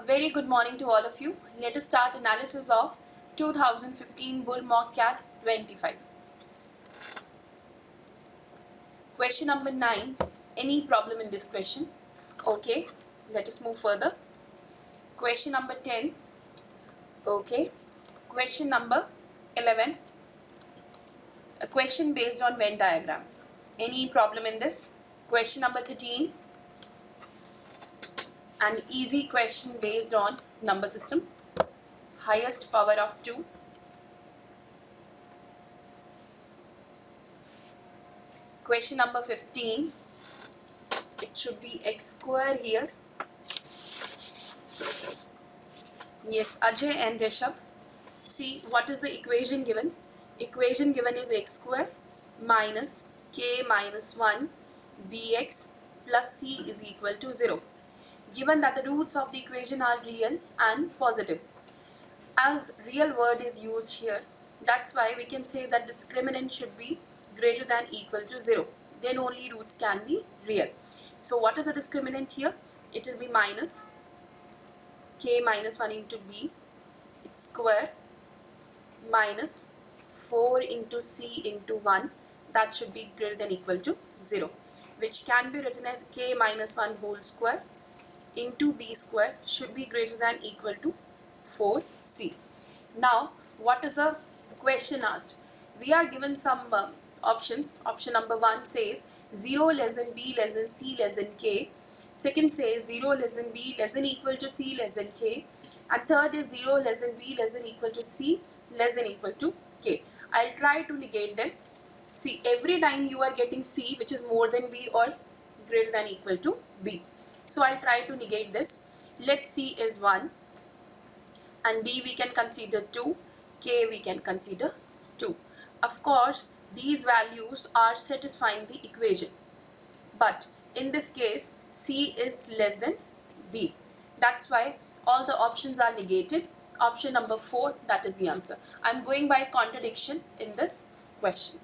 very good morning to all of you. Let us start analysis of 2015 Bull Mock CAT 25. Question number 9. Any problem in this question? Okay, let us move further. Question number 10. Okay. Question number 11. A question based on Venn diagram. Any problem in this? Question number 13. An easy question based on number system. Highest power of 2. Question number 15. It should be x square here. Yes, Ajay and Rishabh. See, what is the equation given? Equation given is x square minus k minus 1 bx plus c is equal to 0. Given that the roots of the equation are real and positive. As real word is used here, that's why we can say that discriminant should be greater than equal to 0. Then only roots can be real. So what is the discriminant here? It will be minus k minus 1 into b, its square, minus 4 into c into 1, that should be greater than equal to 0, which can be written as k minus 1 whole square into b square should be greater than equal to 4c. Now, what is the question asked? We are given some options. Option number 1 says 0 less than b less than c less than k. Second says 0 less than b less than equal to c less than k. And third is 0 less than b less than equal to c less than equal to k. I'll try to negate them. See, every time you are getting c which is more than b or greater than equal to b. So I'll try to negate this. Let c is 1 and b we can consider 2, k we can consider 2. Of course, these values are satisfying the equation. But in this case, c is less than b. That's why all the options are negated. Option number 4, that is the answer. I'm going by contradiction in this question.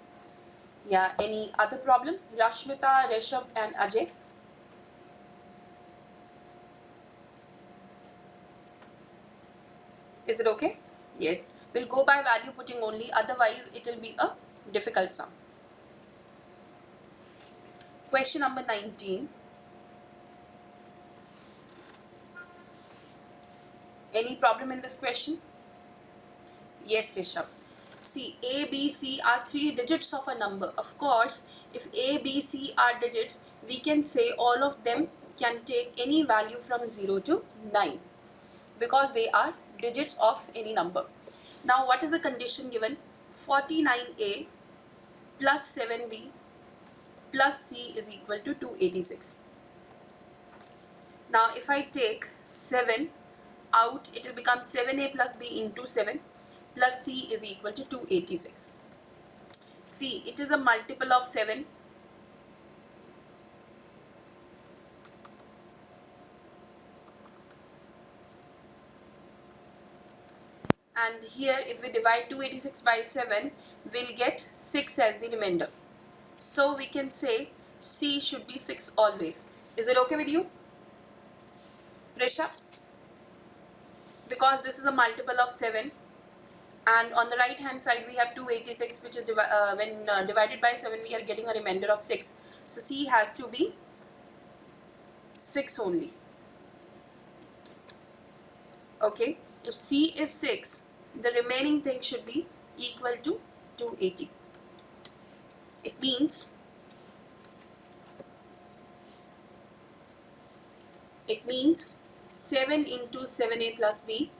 Yeah, any other problem? Rashmita, Rishabh and Ajay. Is it okay? Yes. We'll go by value putting only. Otherwise, it will be a difficult sum. Question number 19. Any problem in this question? Yes, Rishabh. See, A, B, C are 3 digits of a number. Of course, if A, B, C are digits, we can say all of them can take any value from 0 to 9 because they are digits of any number. Now, what is the condition given? 49A plus 7B plus C is equal to 286. Now, if I take 7 out, it will become 7A plus B into 7 plus C is equal to 286. See, it is a multiple of 7. And here, if we divide 286 by 7, we'll get 6 as the remainder. So, we can say C should be 6 always. Is it okay with you, Rishabh? Because this is a multiple of 7. And on the right hand side we have 286, which is when divided by 7 we are getting a remainder of 6. So C has to be 6 only. Okay, if C is 6, the remaining thing should be equal to 280. It means It means 7 into 7a plus b,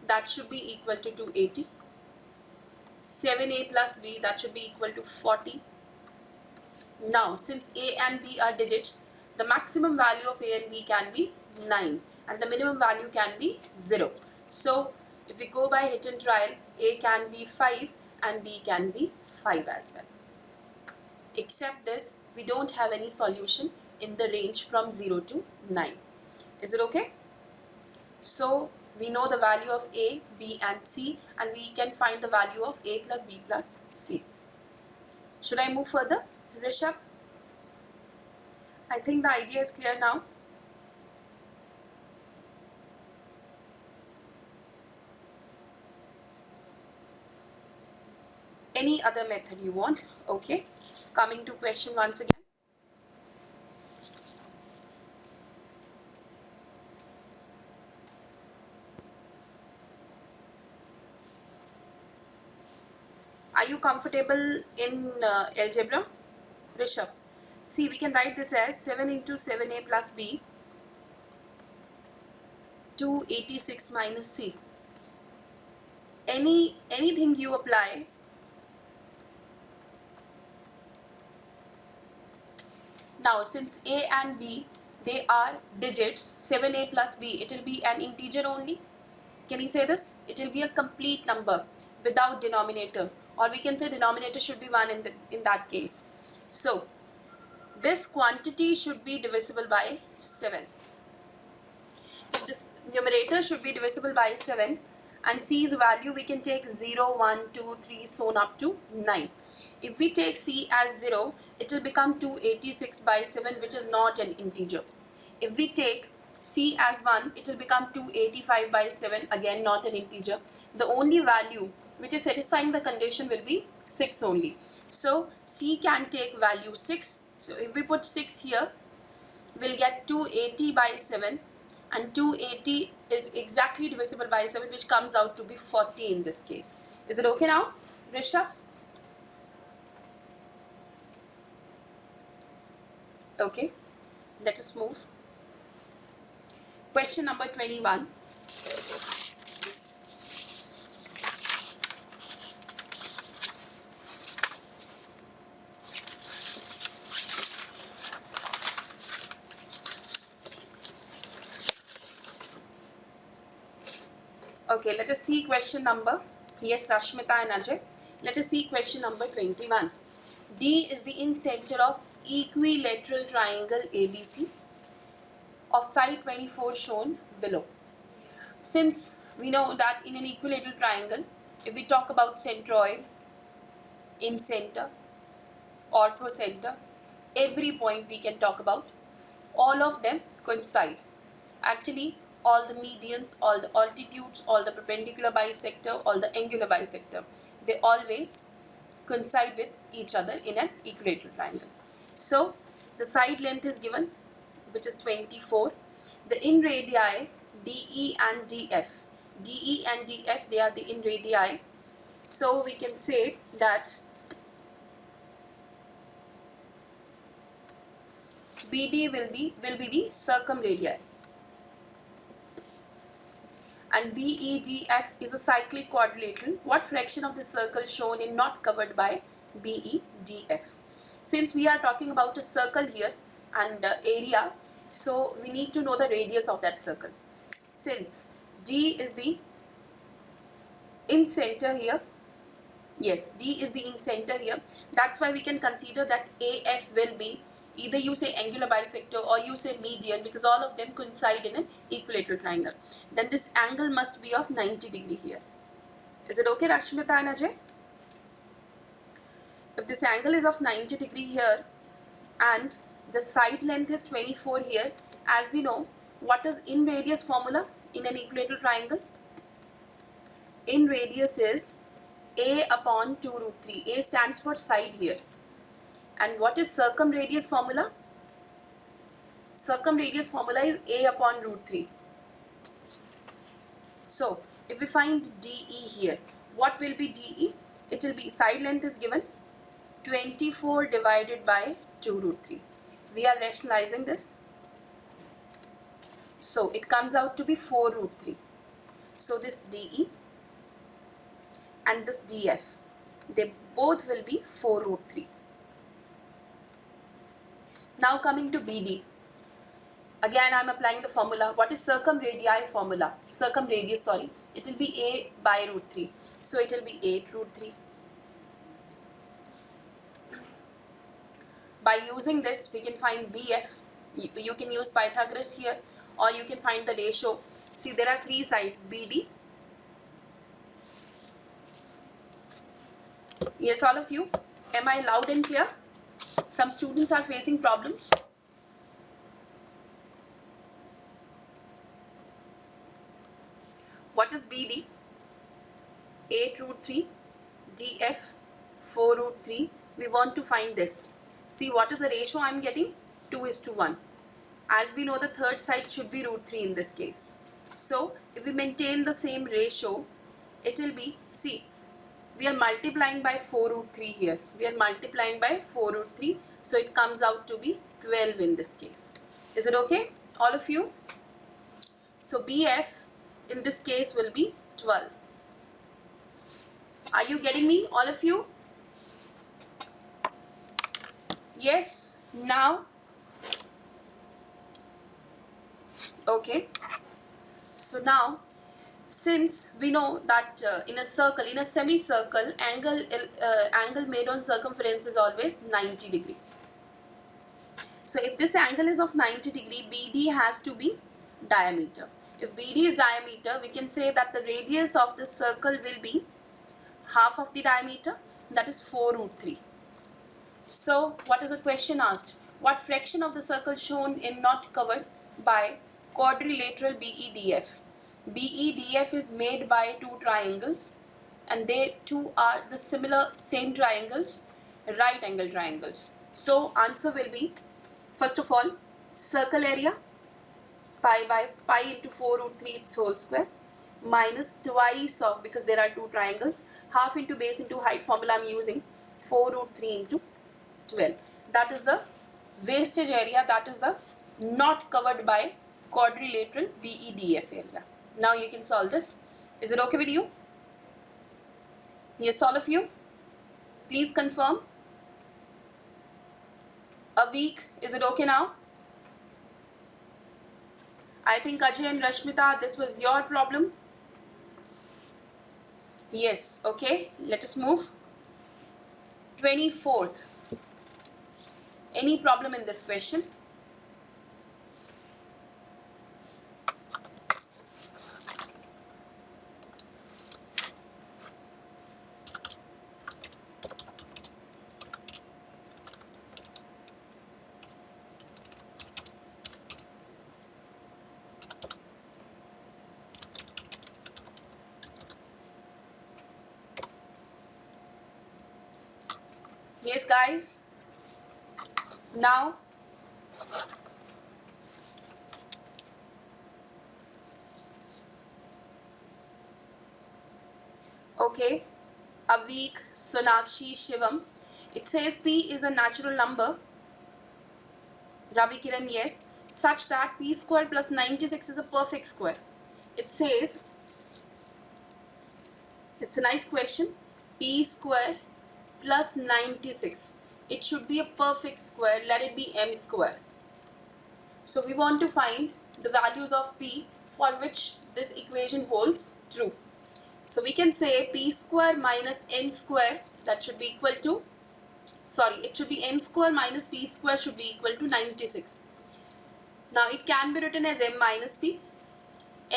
that should be equal to 280. 7a plus b, that should be equal to 40. Now, since a and b are digits, the maximum value of a and b can be 9 and the minimum value can be 0. So, if we go by hit and trial, a can be 5 and b can be 5 as well. Except this, we don't have any solution in the range from 0 to 9. Is it okay? So, we know the value of a, b and c, and we can find the value of a plus b plus c. Should I move further, Rishabh? I think the idea is clear now. any other method you want. Okay, coming to question once again. Are you comfortable in algebra, Rishabh? See, we can write this as 7 into 7a plus b, 286 minus c. Anything you apply, now since a and b, they are digits, 7a plus b, it will be an integer only. Can you say this? It will be a complete number without denominator, or we can say denominator should be 1 in that case. So this quantity should be divisible by 7. If this numerator should be divisible by 7 and c's value, we can take 0, 1, 2, 3, so on up to 9. If we take c as 0, it will become 286 by 7, which is not an integer. If we take c as 1, it will become 285 by 7, again not an integer. The only value which is satisfying the condition will be 6 only. So c can take value 6. So if we put 6 here, we'll get 280 by 7, and 280 is exactly divisible by 7, which comes out to be 40 in this case. Is it okay now, Rishabh? Okay, let us move. Question number 21. Okay, let us see question number, yes, Rashmita and Ajay. Let us see question number 21. D is the incenter of equilateral triangle ABC of side 24 shown below. Since we know that in an equilateral triangle, if we talk about centroid, incenter, orthocenter, every point we can talk about, all of them coincide. Actually, all the medians, all the altitudes, all the perpendicular bisector, all the angular bisector, they always coincide with each other in an equilateral triangle. So the side length is given, which is 24. The in radii DE and DF. DE and DF, they are the in radii. So we can say that BD will be the circumradii, and BEDF is a cyclic quadrilateral. What fraction of the circle shown in not covered by BEDF? Since we are talking about a circle here and area, so we need to know the radius of that circle. Since D is the in center here, yes, D is the in center here, that's why we can consider that AF will be either you say angular bisector or you say median, because all of them coincide in an equilateral triangle. Then this angle must be of 90 degree here. Is it okay, Rashmita and Ajay? If this angle is of 90 degree here and the side length is 24 here, as we know, what is in radius formula in an equilateral triangle? In radius is A upon 2 root 3. A stands for side here. And what is circumradius formula? Circumradius formula is A upon root 3. So if we find DE here, what will be DE? It will be, side length is given, 24 divided by 2 root 3. We are rationalizing this. So it comes out to be 4 root 3. So this DE and this DF, they both will be 4 root 3. Now coming to BD. Again, I am applying the formula. What is circumradii formula? Circumradius, sorry. It will be A by root 3. So it will be 8 root 3. By using this, we can find BF. You can use Pythagoras here, or you can find the ratio. See, there are 3 sides, BD. Yes, all of you. Am I loud and clear? Some students are facing problems. What is BD? 8 root 3. DF 4 root 3. We want to find this. See, what is the ratio I am getting? 2:1. As we know, the third side should be root 3 in this case. So, if we maintain the same ratio, it will be, see, we are multiplying by 4 root 3 here. We are multiplying by 4 root 3. So, it comes out to be 12 in this case. Is it okay, all of you? So, BF in this case will be 12. Are you getting me, all of you? Yes. Now, okay. So now, since we know that in a circle, in a semicircle, angle made on circumference is always 90 degree. So if this angle is of 90 degree, BD has to be diameter. If BD is diameter, we can say that the radius of the circle will be half of the diameter, that is 4 root 3. So what is the question asked? What fraction of the circle shown in not covered by quadrilateral BEDF? BEDF is made by two triangles, and they two are the same triangles, right angle triangles. So answer will be, first of all, circle area pi into 4 root 3 its whole square minus twice of, because there are two triangles, half into base into height formula I am using, 4 root 3 into 12. That is the wastage area, that is the not covered by quadrilateral BEDF area. Now you can solve this. Is it okay with you? Yes, all of you? Please confirm. A week, is it okay now? I think Ajay and Rashmita, this was your problem. Yes, okay. Let us move. 24th. Any problem in this question? Yes, guys. Now, okay, Avik, Sonakshi, Shivam. It says P is a natural number. Ravi Kiran, yes. Such that P square plus 96 is a perfect square. It says, it's a nice question. P square plus 96. It should be a perfect square. Let it be M square. So we want to find the values of P for which this equation holds true. So we can say P square minus M square, that should be equal to, it should be M square minus P square should be equal to 96. Now it can be written as M minus P.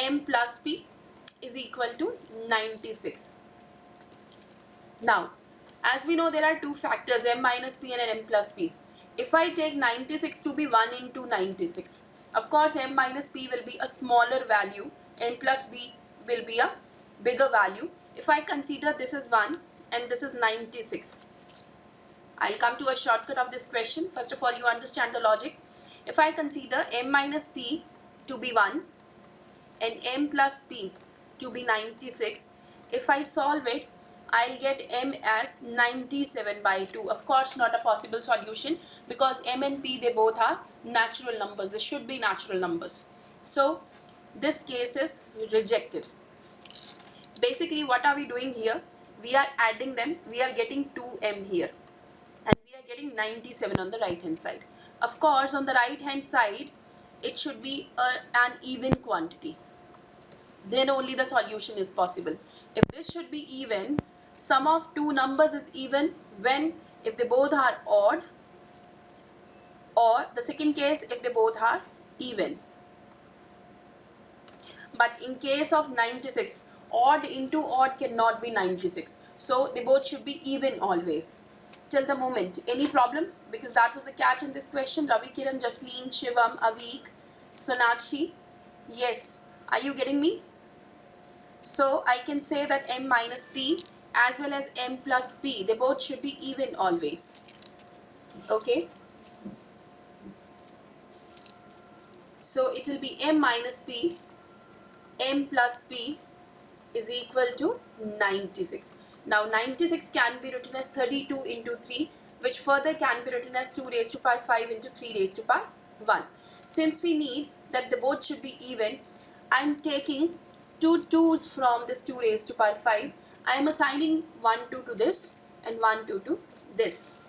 M plus P is equal to 96. Now, as we know, there are two factors, M minus P and M plus P. If I take 96 to be 1 into 96, of course M minus P will be a smaller value, M plus P will be a bigger value. If I consider this is 1 and this is 96, I'll come to a shortcut of this question. First of all, you understand the logic. If I consider M minus P to be 1 and M plus P to be 96, if I solve it, I'll get M as 97 by 2. Of course, not a possible solution because M and P, they both are natural numbers. They should be natural numbers. So, this case is rejected. Basically, what are we doing here? We are adding them. We are getting 2M here. And we are getting 97 on the right hand side. Of course, on the right hand side, it should be an even quantity. Then only the solution is possible. If this should be even, sum of two numbers is even when if they both are odd, or the second case if they both are even. But in case of 96, odd into odd cannot be 96. So they both should be even always. Till the moment. Any problem? Because that was the catch in this question. Ravi Kiran, Jasleen, Shivam, Avik, Sonakshi. Yes. Are you getting me? So I can say that M minus P as well as m plus p, they both should be even always. Okay, so it will be m minus p, m plus p is equal to 96. Now 96 can be written as 32 into 3, which further can be written as 2 raised to power 5 into 3 raised to power 1. Since we need that the both should be even, I am taking two 2's from this 2 raised to power 5. I am assigning 1 2 to this and 1 2 to this.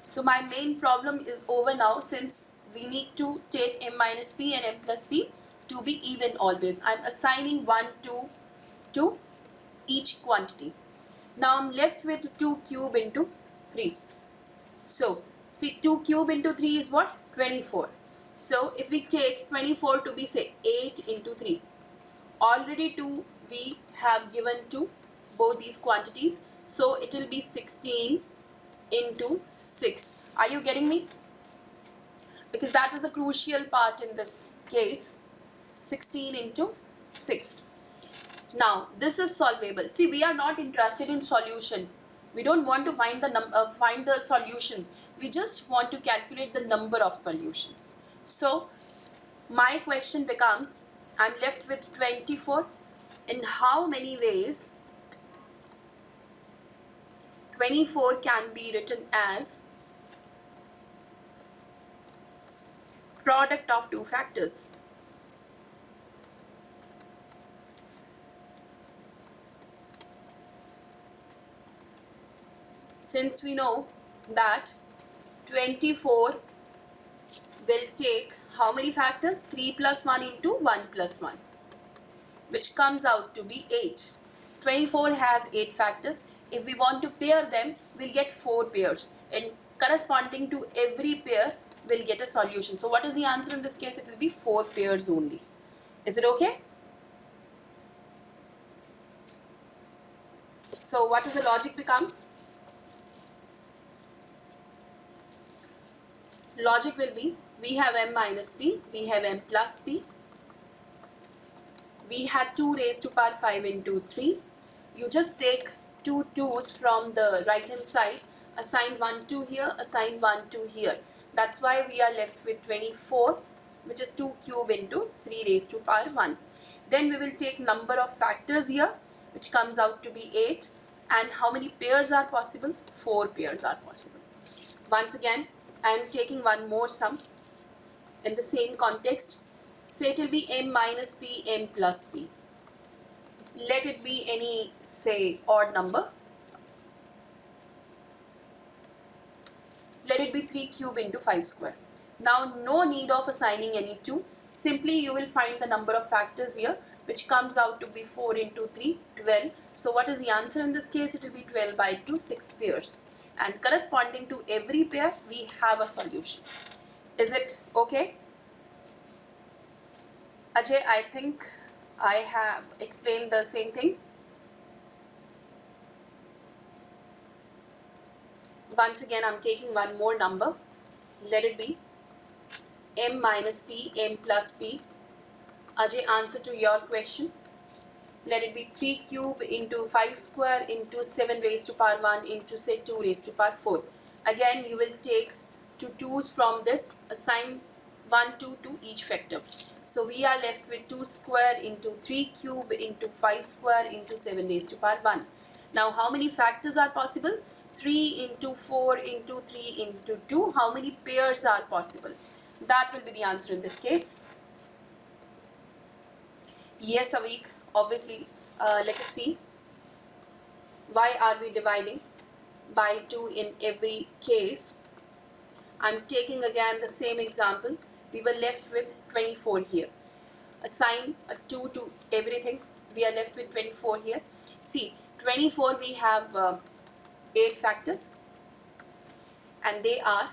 So my main problem is over now, since we need to take m minus p and m plus p to be even always. I am assigning 1 2 to each quantity. Now I'm left with 2 cube into 3. So see, 2 cube into 3 is what? 24. So if we take 24 to be, say, 8 into 3, already 2 we have given to both these quantities, so it will be 16 into 6. Are you getting me? Because that was the crucial part in this case. 16 into 6. Now this is solvable. See, we are not interested in solution. We don't want to find the solutions. We just want to calculate the number of solutions. So my question becomes, I'm left with 24. In how many ways 24 can be written as product of two factors? Since we know that 24 will take how many factors? 3 plus 1 into 1 plus 1, which comes out to be 8. 24 has 8 factors. If we want to pair them, we'll get 4 pairs, and corresponding to every pair we'll get a solution. So what is the answer in this case? It will be 4 pairs only. Is it okay? So what is the logic becomes? Logic will be, we have m minus p, we have m plus p, we had 2 raised to power 5 into 3. You just take two 2's from the right hand side, assign 1 2 here, assign 1 2 here. That's why we are left with 24, which is 2 cube into 3 raised to power 1. Then we will take number of factors here, which comes out to be 8. And how many pairs are possible? 4 pairs are possible. Once again, I am taking one more sum in the same context. Say it will be m minus p, m plus p. Let it be any, say, odd number. Let it be 3 cube into 5 square. Now no need of assigning any 2. Simply you will find the number of factors here, which comes out to be 4 into 3, 12. So what is the answer in this case? It will be 12 by 2, 6 pairs. And corresponding to every pair, we have a solution. Is it okay? Ajay, I think I have explained the same thing. Once again, I'm taking one more number. Let it be m minus p, m plus p. Ajay, answer to your question. Let it be 3 cube into 5 square into 7 raised to power 1 into, say, 2 raised to power 4. Again, you will take two 2's from this, assign 1 2 to each factor. So we are left with 2 square into 3 cube into 5 square into 7 raised to power 1. Now how many factors are possible? 3 into 4 into 3 into 2. How many pairs are possible? That will be the answer in this case. Yes, Avik, obviously. Let us see. Why are we dividing by 2 in every case? I'm taking again the same example. We were left with 24 here. Assign a 2 to everything. We are left with 24 here. See, 24 we have 8 factors, and they are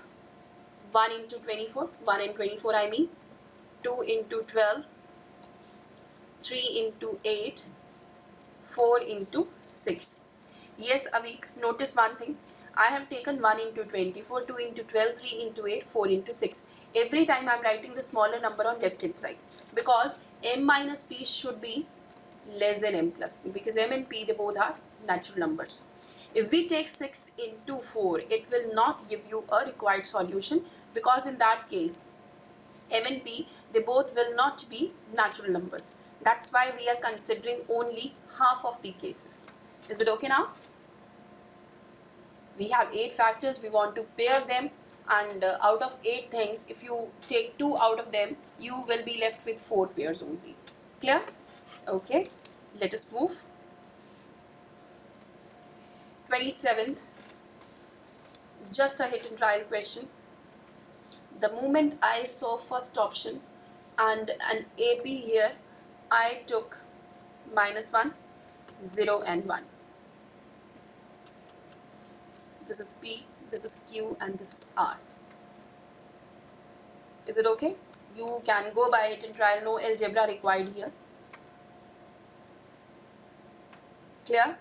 1 into 24, 1 and 24 I mean, 2 into 12, 3 into 8, 4 into 6. Yes, Avik, notice one thing. I have taken 1 into 24, 2 into 12, 3 into 8, 4 into 6. Every time I am writing the smaller number on left hand side, because m minus p should be less than m plus p, because m and p, they both are natural numbers. If we take 6 into 4, it will not give you a required solution, because in that case m and p, they both will not be natural numbers. That's why we are considering only half of the cases. Is it okay now? We have 8 factors, we want to pair them, and out of 8 things, if you take 2 out of them, you will be left with 4 pairs only. Clear? Okay, let us move. 27th, just a hit and trial question. The moment I saw first option and an AB here, I took -1, 0 and 1. This is P, this is Q, and this is R. Is it okay? You can go by hit and trial, no algebra required here. Clear?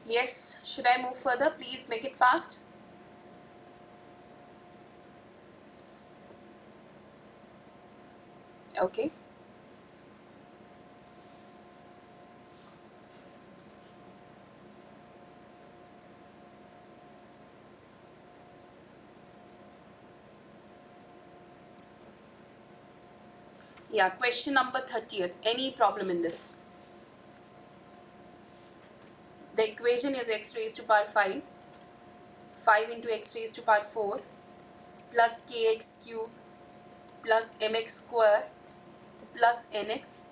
Yes, should I move further? Please make it fast. Okay. Yeah, question number 30th. Any problem in this? The equation is x raised to power 5, 5 into x raised to power 4 plus kx cube plus mx square plus nx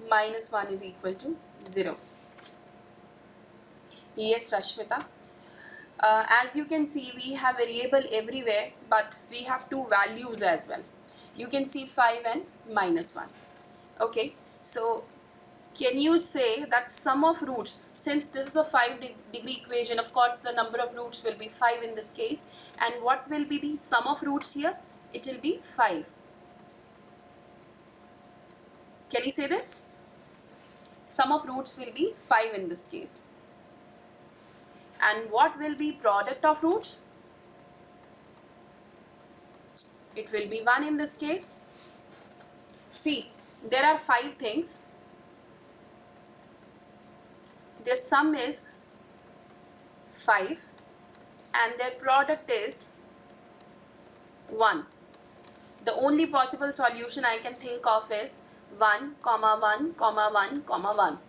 minus 1 is equal to 0. Yes, Rashmita. As you can see, we have variable everywhere, but we have 2 values as well. You can see 5 and -1. Okay, so can you say that sum of roots, since this is a 5-degree equation, of course the number of roots will be 5 in this case, and what will be the sum of roots here? It will be 5. Can you say this? Sum of roots will be 5 in this case. And what will be product of roots? It will be 1 in this case. See, there are 5 things. Their sum is 5 and their product is 1. The only possible solution I can think of is 1, 1, 1, 1,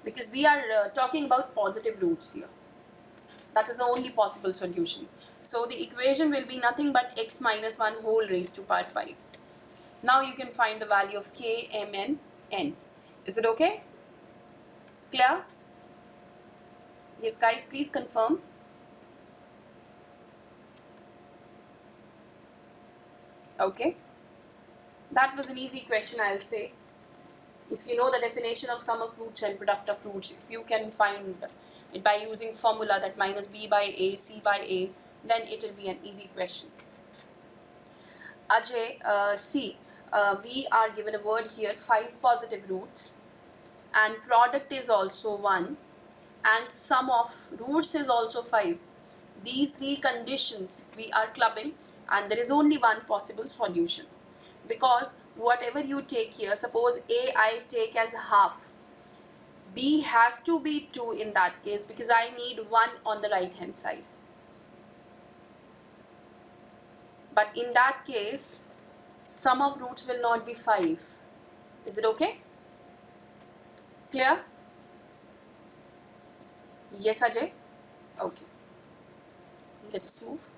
because we are talking about positive roots here. That is the only possible solution. So the equation will be nothing but x minus 1 whole raised to power 5. Now you can find the value of k, m, and n. Is it okay? Clear? Yes, guys, please confirm. Okay. That was an easy question, I'll say. If you know the definition of sum of roots and product of roots, if you can find it by using formula that minus b by a, c by a, then it will be an easy question. Ajay, see, we are given a word here, 5 positive roots, and product is also 1, and sum of roots is also 5. These 3 conditions we are clubbing, and there is only one possible solution. Because whatever you take here, suppose A I take as half, B has to be 2 in that case, because I need 1 on the right hand side. But in that case, sum of roots will not be 5. Is it okay? Clear? Yes, Ajay? Okay. Let's move.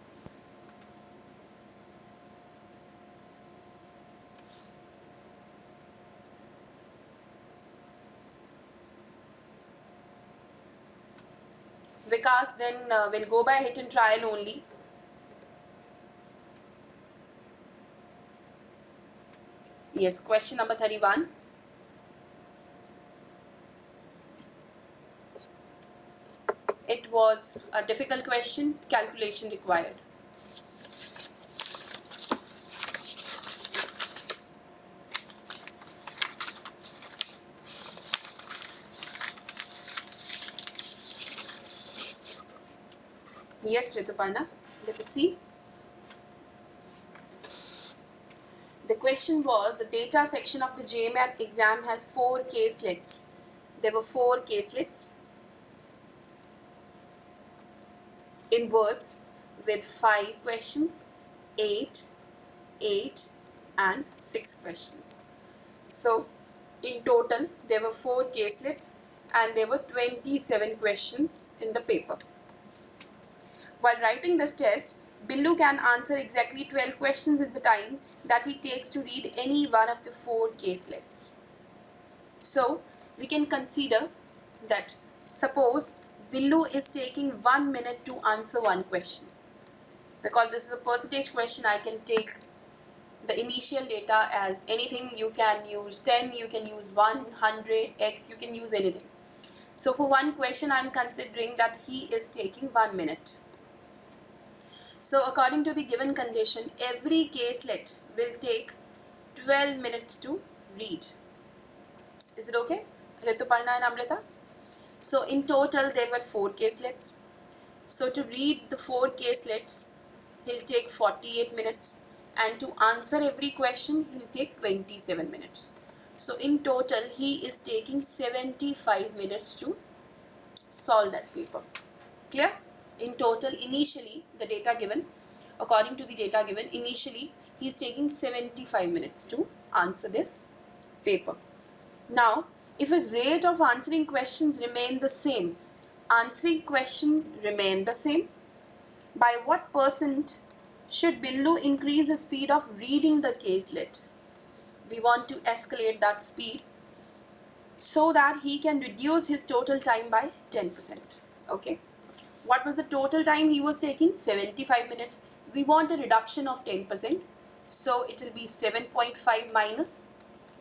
Vikas, then we'll go by hit and trial only. Yes, question number 31. It was a difficult question, calculation required. Yes, Rituparna. Let us see. The question was, the data section of the JMAT exam has 4 caselets. There were 4 caselets in words with 5 questions, 8, 8 and 6 questions. So in total there were 4 caselets and there were 27 questions in the paper. While writing this test, Billu can answer exactly 12 questions in the time that he takes to read any one of the 4 caselets. So we can consider that suppose Billu is taking 1 minute to answer one question. Because this is a percentage question, I can take the initial data as anything. You can use 10, you can use 100, x, you can use anything. So for one question, I am considering that he is taking 1 minute. So according to the given condition, every caselet will take 12 minutes to read. Is it okay, Rituparna and Amrita? So in total, there were 4 caselets. So to read the 4 caselets, he'll take 48 minutes. And to answer every question, he'll take 27 minutes. So in total, he is taking 75 minutes to solve that paper. Clear? In total, initially, the data given, according to the data given, initially, he is taking 75 minutes to answer this paper. Now, if his rate of answering questions remain the same, answering question remain the same, by what percent should Billu increase the speed of reading the caselet? We want to escalate that speed so that he can reduce his total time by 10%. Okay. What was the total time he was taking? 75 minutes. We want a reduction of 10%. So it will be 7.5 minus,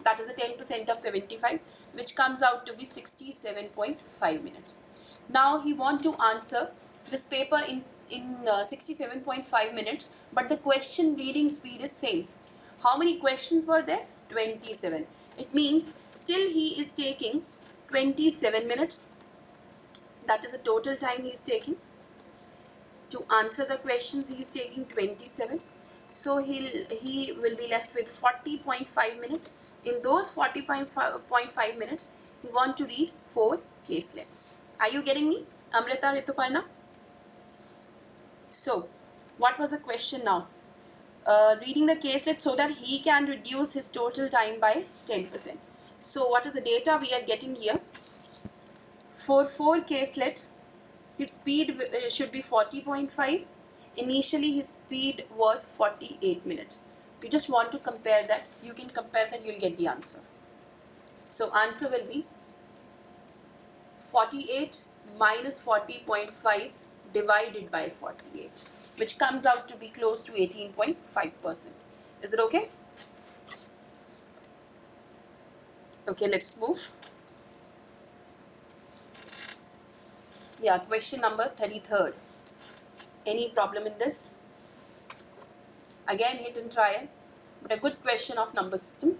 that is a 10% of 75, which comes out to be 67.5 minutes. Now he want to answer this paper in 67.5 minutes, but the question reading speed is same. How many questions were there? 27. It means still he is taking 27 minutes. That is the total time he is taking. To answer the questions, he is taking 27. So he will be left with 40.5 minutes. In those 40.5 minutes, we want to read 4 caselets. Are you getting me, Amrita, Rituparna? So, what was the question now? Reading the caselet so that he can reduce his total time by 10%. So, what is the data we are getting here? For 4 caselet, his speed should be 40.5. Initially, his speed was 48 minutes. You just want to compare that. You can compare that, you'll get the answer. So, answer will be 48 minus 40.5 divided by 48, which comes out to be close to 18.5%. Is it okay? Okay, let's move. Yeah, question number 33rd. Any problem in this? Again, hit and trial, but a good question of number system.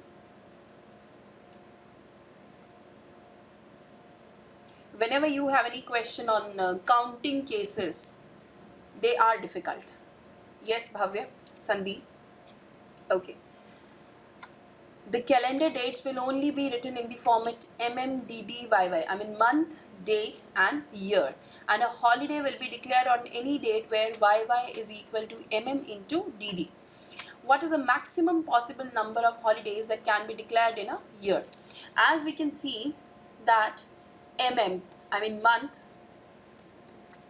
Whenever you have any question on counting cases, they are difficult. Yes, Bhavya, Sandeep. Okay. The calendar dates will only be written in the format MMDDYY. I mean month, date and year. And a holiday will be declared on any date where YY is equal to MM into DD. What is the maximum possible number of holidays that can be declared in a year? As we can see that MM, I mean month,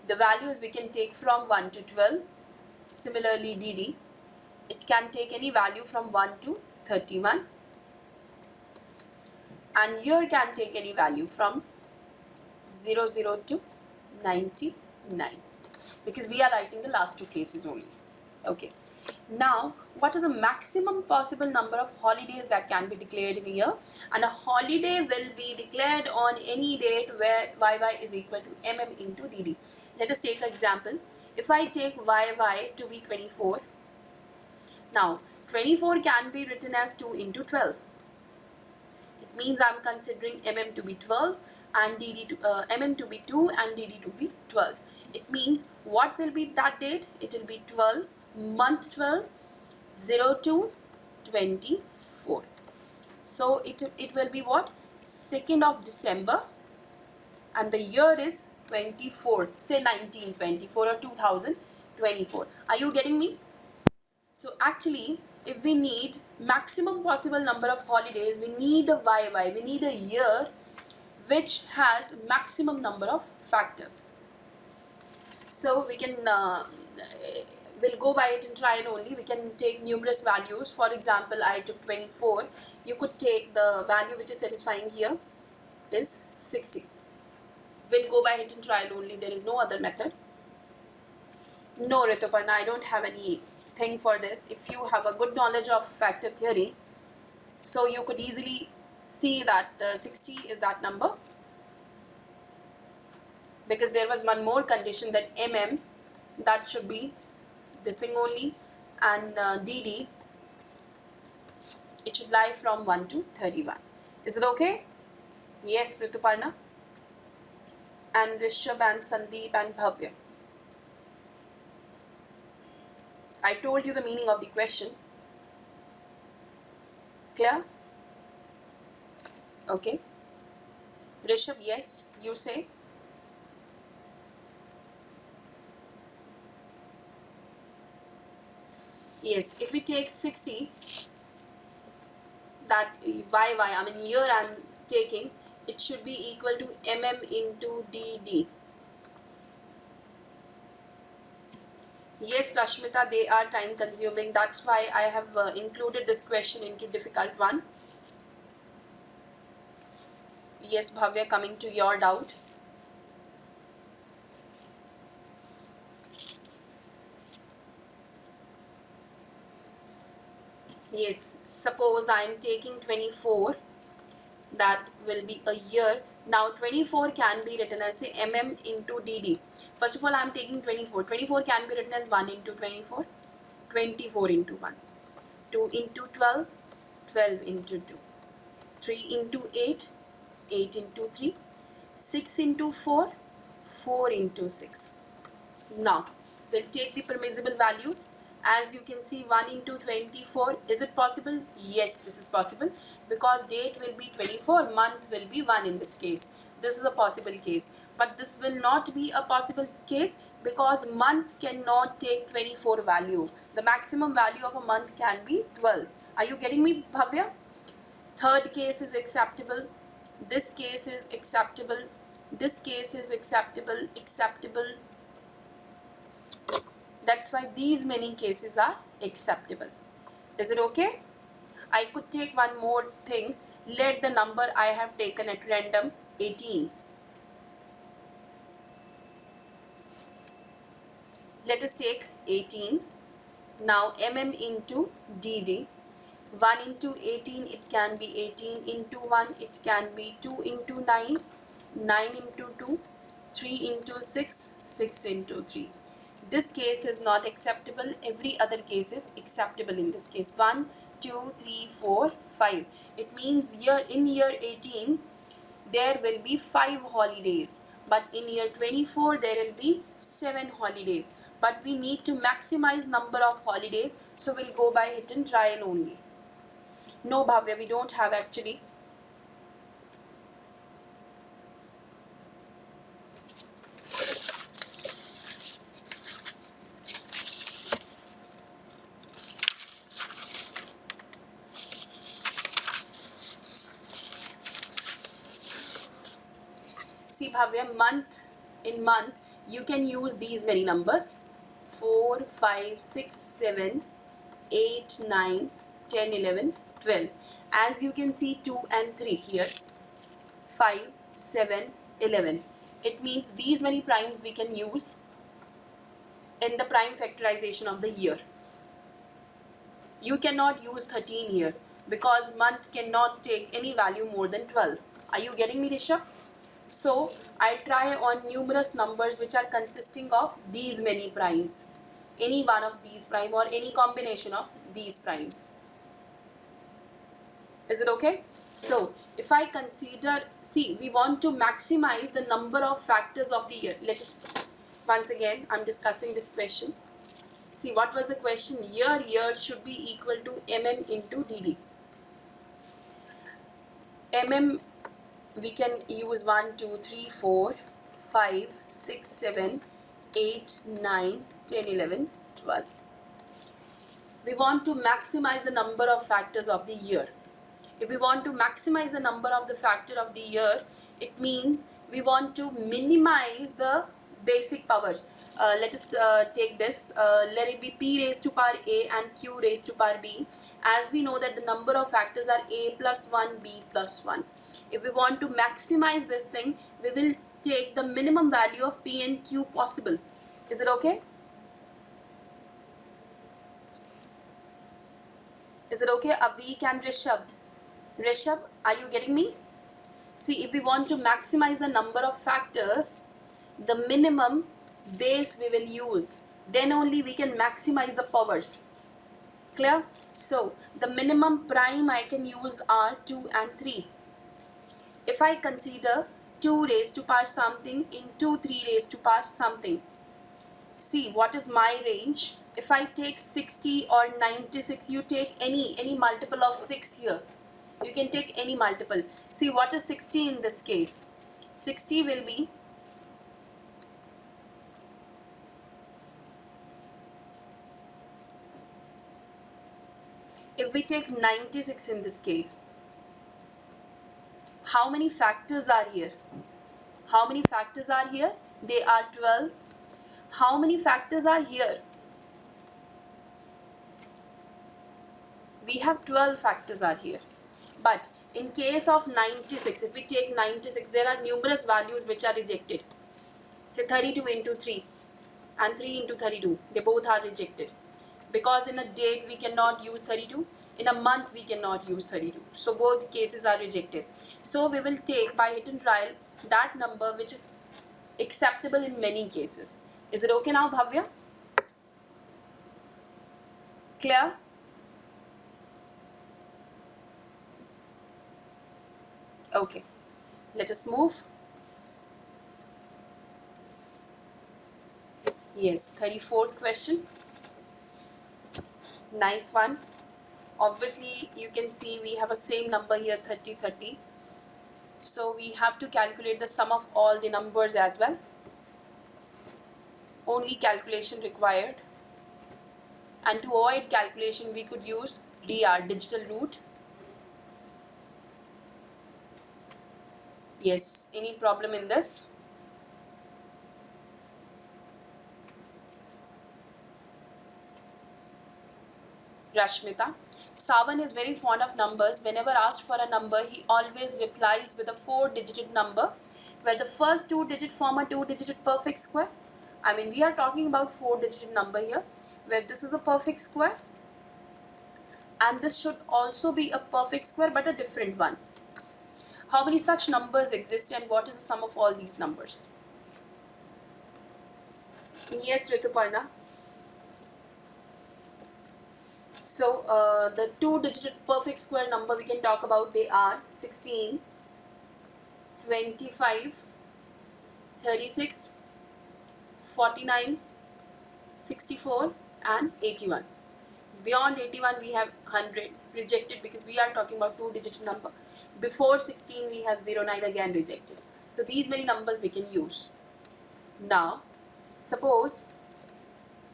the values we can take from 1 to 12. Similarly DD, it can take any value from 1 to 31. And year can take any value from 00 to 99, because we are writing the last 2 cases only. Okay. Now, what is the maximum possible number of holidays that can be declared in a year? And a holiday will be declared on any date where YY is equal to MM into DD. Let us take an example. If I take YY to be 24, now 24 can be written as 2 into 12. It means I'm considering mm to be 12 and mm to be 2 and dd to be 12. It means what will be that date? It will be 12, month 12, 02, 24. So it will be what? 2nd of December, and the year is 24, say 1924 or 2024. Are you getting me? So actually, if we need maximum possible number of holidays, we need a YY, we need a year which has maximum number of factors. So we can, we'll go by it in trial only. We can take numerous values. For example, I took 24. You could take the value which is satisfying here is 60. We'll go by it in trial only. There is no other method. No, Rituparna, I don't have anything for this. If you have a good knowledge of factor theory, so you could easily see that 60 is that number, because there was one more condition that that should be this thing only, and dd, it should lie from 1 to 31. Is it okay? Yes, Rituparna and Rishabh and Sandeep and Bhavya. I told you the meaning of the question. Clear? Okay. Rishabh, yes, you say. Yes, if we take 60, that YY, I mean year I'm taking, it should be equal to into dd. Yes, Rashmita, they are time consuming. That's why I have included this question into difficult one. Yes, Bhavya, coming to your doubt. Yes, suppose I am taking 24, that will be a year. Now 24 can be written as say into dd. First of all, I am taking 24. 24 can be written as 1 into 24, 24 into 1, 2 into 12, 12 into 2, 3 into 8, 8 into 3, 6 into 4, 4 into 6. Now we'll take the permissible values. As you can see, 1 into 24, is it possible? Yes, this is possible, because date will be 24, month will be 1 in this case. This is a possible case, but this will not be a possible case because month cannot take 24 value. The maximum value of a month can be 12. Are you getting me, Bhavya? Third case is acceptable. This case is acceptable. This case is acceptable, acceptable. That's why these many cases are acceptable. Is it okay? I could take one more thing. Let the number I have taken at random 18. Let us take 18. Now into dd. 1 into 18, it can be 18 into 1, it can be 2 into 9, 9 into 2, 3 into 6, 6 into 3. This case is not acceptable. Every other case is acceptable in this case. 1, 2, 3, 4, 5. It means in year 18, there will be 5 holidays. But in year 24, there will be 7 holidays. But we need to maximize number of holidays. So we'll go by hit and trial only. No, Bhavya, we don't have actually. See, Bhavya, in month, you can use these many numbers. 4, 5, 6, 7, 8, 9, 10, 11, 12. As you can see, 2 and 3 here. 5, 7, 11. It means these many primes we can use in the prime factorization of the year. You cannot use 13 here because month cannot take any value more than 12. Are you getting me, Rishabh? So I'll try on numerous numbers which are consisting of these many primes. Any one of these prime or any combination of these primes. Is it okay? So if I consider, see, we want to maximize the number of factors of the year. Let us, once again, I'm discussing this question. See, what was the question? Year should be equal to mm into dd. Mm, we can use 1, 2, 3, 4, 5, 6, 7, 8, 9, 10, 11, 12. We want to maximize the number of factors of the year. If we want to maximize the number of the factor of the year, it means we want to minimize the basic powers. Let us take this. Let it be p raised to power a and q raised to power b. As we know that the number of factors are a plus 1, b plus 1. If we want to maximize this thing, we will take the minimum value of p and q possible. Is it okay? Is it okay? Avik and Rishabh, are you getting me? See, if we want to maximize the number of factors, the minimum base we will use. Then only we can maximize the powers. Clear? So, the minimum prime I can use are 2 and 3. If I consider 2 raised to power something into 3 raised to power something. See, what is my range? If I take 60 or 96, you take any multiple of 6 here. You can take any multiple. See, what is 60 in this case? 60 will be if we take 96 in this case. How many factors are here? How many factors are here? They are 12. How many factors are here? We have 12 factors are here. But in case of 96, if we take 96, there are numerous values which are rejected. Say 32 into 3 and 3 into 32. They both are rejected. Because in a date we cannot use 32. In a month we cannot use 32. So both cases are rejected. So we will take by hit and trial that number which is acceptable in many cases. Is it okay now, Bhavya? Clear? Okay, let us move. Yes, 34th question. Nice one. Obviously, you can see we have a same number here, 30, 30. So we have to calculate the sum of all the numbers as well. Only calculation required. And to avoid calculation, we could use DR, digital root. Yes, any problem in this? Rashmita. Savan is very fond of numbers. Whenever asked for a number, he always replies with a 4-digit number, where the first 2 digits form a 2-digit perfect square. I mean, we are talking about 4-digit number here, where this is a perfect square. And this should also be a perfect square, but a different one. How many such numbers exist and what is the sum of all these numbers? Yes, Rituparna. So, the 2-digit perfect square number we can talk about, they are 16, 25, 36, 49, 64 and 81. Beyond 81 we have 100 rejected because we are talking about 2-digit number. Before 16 we have 09 again rejected. So these many numbers we can use. Now suppose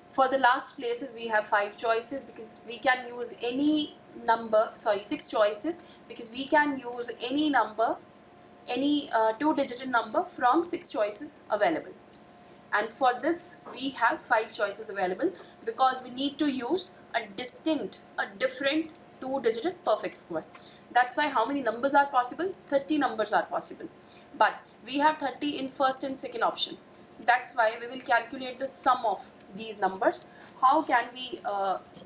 for the last places we have 5 choices because we can use any number, 6 choices because we can use any number, any 2-digit number from 6 choices available. And for this we have 5 choices available because we need to use a different 2-digit perfect square. That's why how many numbers are possible? 30 numbers are possible. But we have 30 in first and second option. That's why we will calculate the sum of these numbers. How can we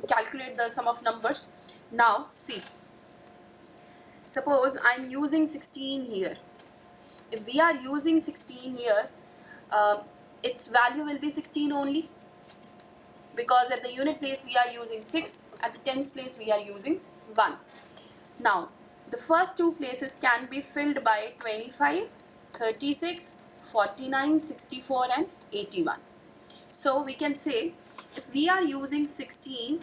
calculate the sum of numbers? Now see, suppose I'm using 16 here. If we are using 16 here, its value will be 16 only, because at the unit place we are using 6, at the tens place we are using 1. Now The first two places can be filled by 25, 36, 49, 64 and 81. So we can say if we are using 16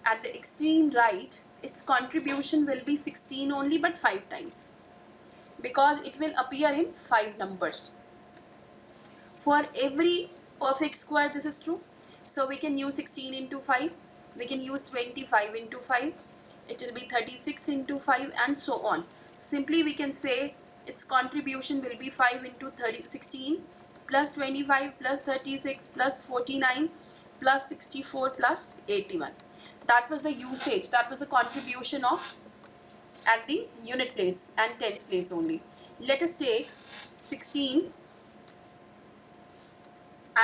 at the extreme right, its contribution will be 16 only but 5 times, because it will appear in 5 numbers. For every perfect square this is true. So we can use 16 into 5, we can use 25 into 5, it will be 36 into 5 and so on. Simply we can say its contribution will be 5 into 16 plus 25 plus 36 plus 49 plus 64 plus 81. That was the usage, that was the contribution of at the unit place and tens place only. Let us take 16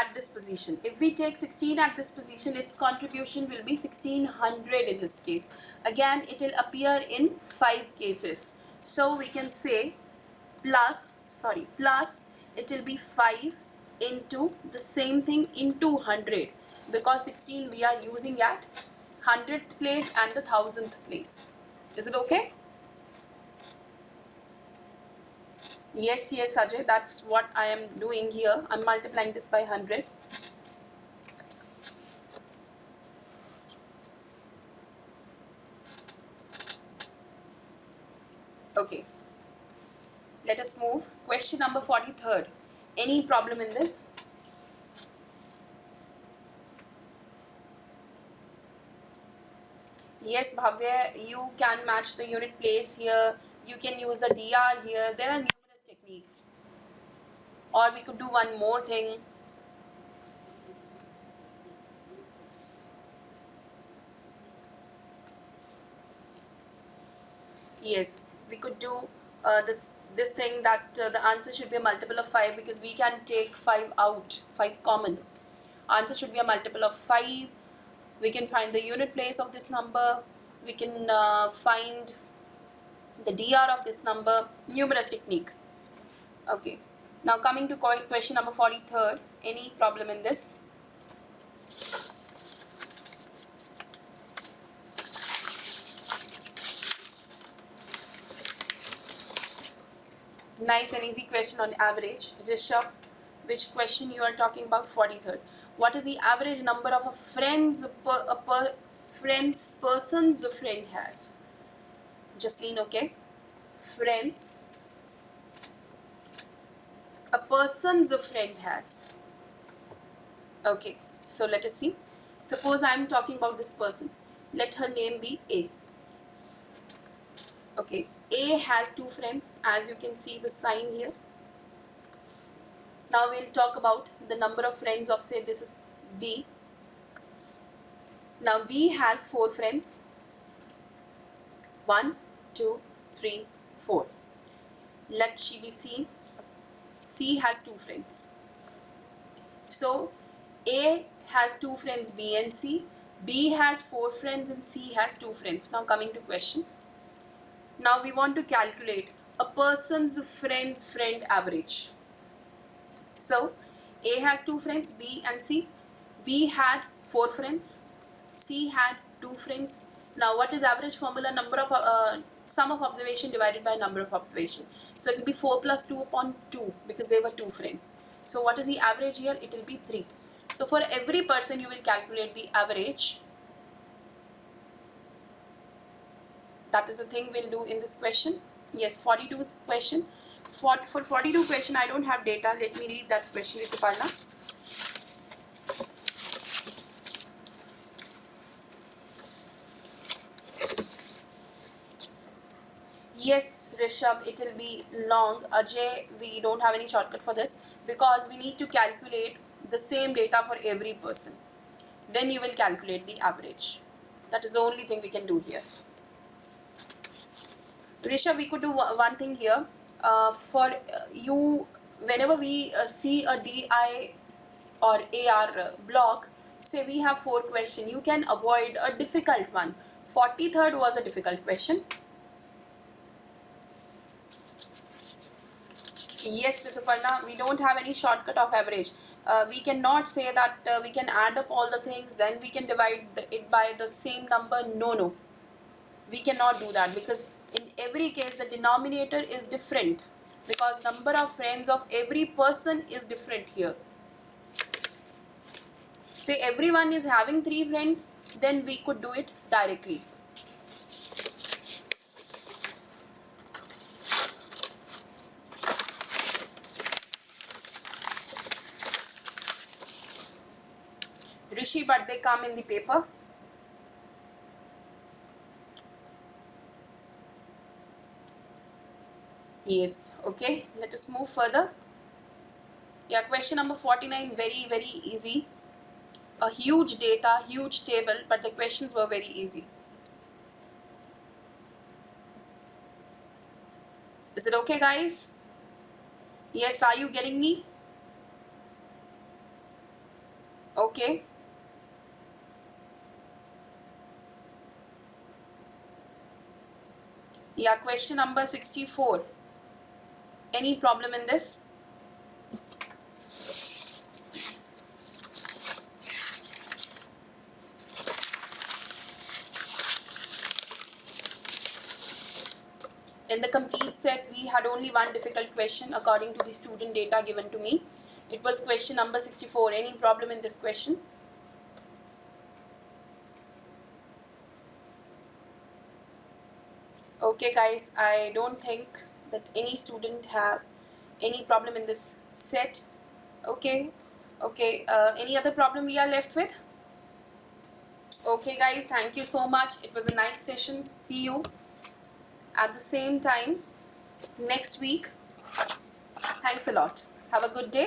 at this position. If we take 16 at this position, its contribution will be 1600 in this case. Again, it will appear in 5 cases. So we can say plus, it will be 5 into the same thing into 100, because 16 we are using at 100th place and the 1000th place. Is it okay? Yes, Ajay, that's what I am doing here. I'm multiplying this by 100. Okay. Let us move. Question number 43rd. Any problem in this? Yes, Bhavya, you can match the unit place here. You can use the DR here. There are numerous techniques. Or we could do one more thing. Yes, we could do this thing that the answer should be a multiple of 5, because we can take 5 out, 5 common. Answer should be a multiple of 5. We can find the unit place of this number. We can find the DR of this number. Numerous technique. Okay. Now coming to question number 43rd. Any problem in this? Nice and easy question on average. Rishabh, which question you are talking about? 43rd. What is the average number of a person's friend has? Justine, okay. Friends a person's friend has. Okay, so let us see. Suppose I am talking about this person. Let her name be A. Okay, A has 2 friends, as you can see the sign here. Now we'll talk about the number of friends of, say, this is B. Now B has 4 friends. 1, 2, 3, 4. Let she be C. C has 2 friends. So A has 2 friends, B and C. B has 4 friends and C has 2 friends. Now coming to question. Now we want to calculate a person's friend average. So A has 2 friends, B and C. B had 4 friends. C had 2 friends. Now what is average formula? Number of sum of observation divided by number of observation. So it will be 4 plus 2 upon 2, because they were 2 friends. So what is the average here? It will be 3. So for every person you will calculate the average. That is the thing we'll do in this question. Yes, 42 question. For 42 question I don't have data. Let me read that question, Rituparna. Yes, Rishabh, it will be long. Ajay, we don't have any shortcut for this, because we need to calculate the same data for every person. Then you will calculate the average. That is the only thing we can do here. Rishabh, we could do one thing here. For you, whenever we see a DI or AR block, say we have 4 questions, you can avoid a difficult one. 43rd was a difficult question. Yes, Rituparna, we don't have any shortcut of average. We cannot say that we can add up all the things, then we can divide it by the same number. No. We cannot do that, because In every case, the denominator is different because number of friends of every person is different here. Say everyone is having 3 friends, then we could do it directly. Rishi, but they come in the paper. Yes, okay. Let us move further. Yeah, question number 49, very, very easy. A huge data, huge table, but the questions were very easy. Is it okay, guys? Yes, are you getting me? Okay. Yeah, question number 64. Any problem in this? In the complete set, we had only one difficult question according to the student data given to me. It was question number 64. Any problem in this question? Okay, guys, I don't think that any student have any problem in this set. Okay, okay. Any other problem we are left with? Okay, guys, thank you so much. It was a nice session. See you at the same time next week. Thanks a lot. Have a good day.